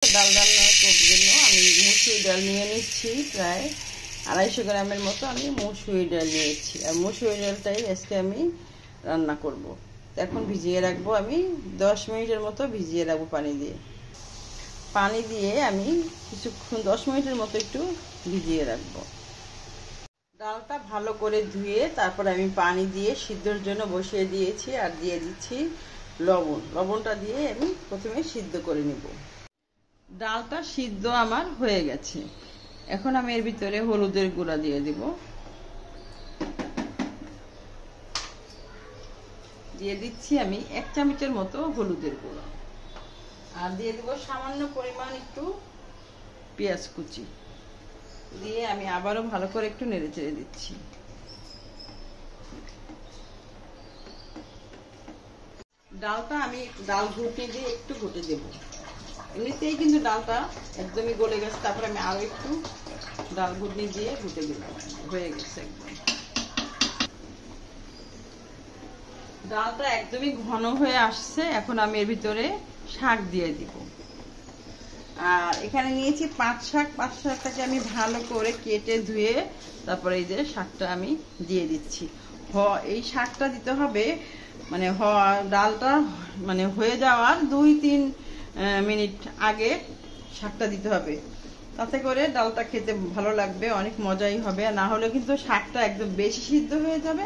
ডাল রান্নার জন্য আমি মসুর ডাল নিয়ে নিচ্ছি। প্রায় 250 গ্রামের মতো আমি মসুর ডাল নিয়েছি। আর মসুর ডালটাই আজকে আমি রান্না করব। এখন ভিজিয়ে রাখবো, আমি 10 মিনিটের মতো ভিজিয়ে রাখবো পানি দিয়ে আমি কিছুক্ষণ 10 মিনিটের মতো একটু ভিজিয়ে রাখবো। ডালটা ভালো করে ধুয়ে তারপর আমি পানি দিয়ে সিদ্ধর জন্য বসিয়ে দিয়েছি। আর দিয়ে দিচ্ছি লবণটা দিয়ে আমি প্রথমে সিদ্ধ করে নিব। ডালটা সিদ্ধ আমার হয়ে গেছে। এখন আমি এর ভিতরে হলুদের গুঁড়া দিয়ে দিব। দিয়ে দিচ্ছি আমি 1 চামচের মতো হলুদের গুঁড়া। আর দিয়ে দেব সামান্য পরিমাণ একটু পেঁয়াজ কুচি দিয়ে আমি আবারও ভালো করে একটু নেড়েচেড়ে দিচ্ছি। ডালটা আমি ডাল ঘুটে দিয়ে একটু ঘুটে দেব। এমনিতেই কিন্তু ডালটা একদমই গলে গেছে, তারপরে আমি আরো একটু ডাল ঘুটনি দিয়ে ঘুটে দিলাম। হয়ে গেছে একদম। ডালটা একদমই ঘন হয়ে আসছে। এখন আমি এর ভিতরে শাক দিয়ে দিব। আর এখানে নিয়েছি পাট শাকটাকে আমি ভালো করে কেটে ধুয়ে তারপরে এই যে শাকটা আমি দিয়ে দিচ্ছি। এই শাকটা দিতে হবে মানে ডালটা মানে হয়ে যাওয়ার 2-3 মিনিট আগে শাকটা দিতে হবে। তাতে করে ডালটা খেতে ভালো লাগবে, অনেক মজাই হবে। না হলে কিন্তু শাকটা একদম বেশি সিদ্ধ হয়ে যাবে,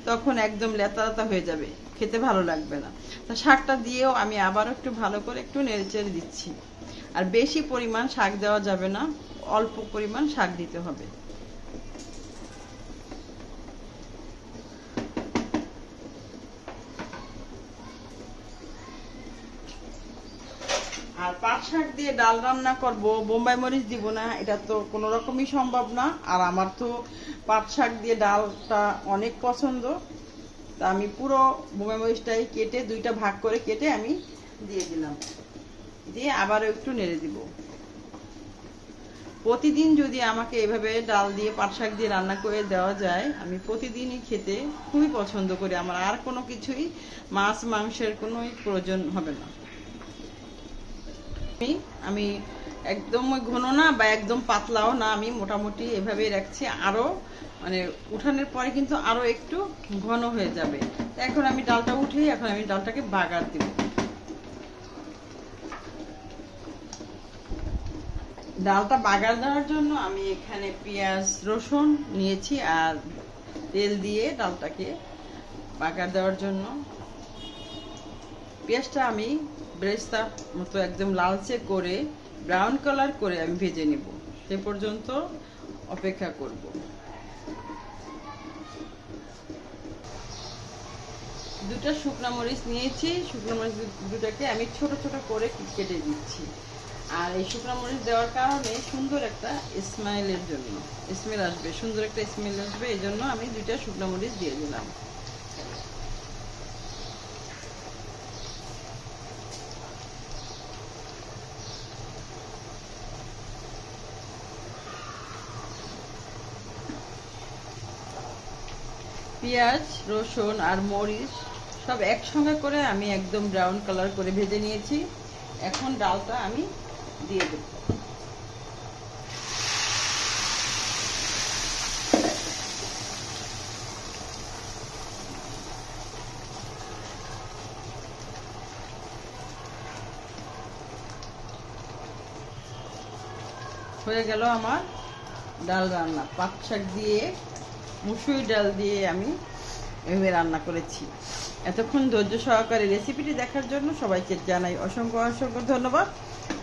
তখন একদম লেতা হয়ে যাবে, খেতে ভালো লাগবে না। তা শাকটা দিয়েও আমি আবার একটু ভালো করে একটু নেড়েচেড়ে দিচ্ছি। আর বেশি পরিমাণ শাক দেওয়া যাবে না, অল্প পরিমাণ শাক দিতে হবে। আর পাট শাক দিয়ে ডাল রান্না করব, বোম্বাই মরিচ দিব না, এটা তো কোনো রকমই সম্ভব না। আর আমার তো পাট শাক দিয়ে ডালটা অনেক পছন্দ। তা আমি পুরো বোম্বাই মরিচটাই কেটে 2টা ভাগ করে কেটে আমি দিয়ে দিলাম। দিয়ে আবারও একটু নেড়ে দিব। প্রতিদিন যদি আমাকে এভাবে ডাল দিয়ে পাট শাক দিয়ে রান্না করে দেওয়া যায়, আমি প্রতিদিনই খেতে খুবই পছন্দ করি। আমার আর কোনো কিছুই মাছ মাংসের কোনো প্রয়োজন হবে না। আমি একদম ঘন না বা একদম পাতলাও না, আমি মোটামুটি এভাবেই রাখছি। আরো মানে উঠানোর পরে কিন্তু আরো একটু ঘন হয়ে যাবে। এখন আমি ডালটা উঠিয়ে এখন আমি ডালটাকে বাগার দিব। ডালটা বাগার দেওয়ার জন্য আমি এখানে পেঁয়াজ রসুন নিয়েছি আর তেল দিয়ে ডালটাকে বাগার দেওয়ার জন্য পেঁয়াজটা আমি বেরেস্তা মতো একদম লালচে করে ব্রাউন কালার করে আমি ভেজে নিব। সে পর্যন্ত অপেক্ষা করব। দুটো শুকনো মরিচ নিয়েছি, শুকনো মরিচ দুটাকে আমি ছোট ছোট করে কেটে দিচ্ছি। আর এই শুকনো মরিচ দেওয়ার কারণে সুন্দর একটা স্মেলের জন্য স্মেল আসবে, সুন্দর একটা স্মেল আসবে, এই জন্য আমি 2টা শুকনো মরিচ দিয়ে দিলাম। পেঁয়াজ রসুন আর মরিচ সব একসঙ্গে করে আমি একদম ব্রাউন কালার করে ভেজে নিয়েছি। এখন ডালটা আমি দিয়ে দেব। হয়ে গেল আমার ডাল রান্না। পাট শাক দিয়ে মুসুর ডাল দিয়ে আমি এভাবে রান্না করেছি। এতক্ষণ ধৈর্য সহকারে রেসিপিটি দেখার জন্য সবাইকে জানাই অসংখ্য ধন্যবাদ।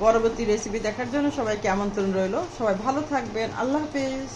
পরবর্তী রেসিপি দেখার জন্য সবাইকে আমন্ত্রণ রইল। সবাই ভালো থাকবেন। আল্লাহ হাফেজ।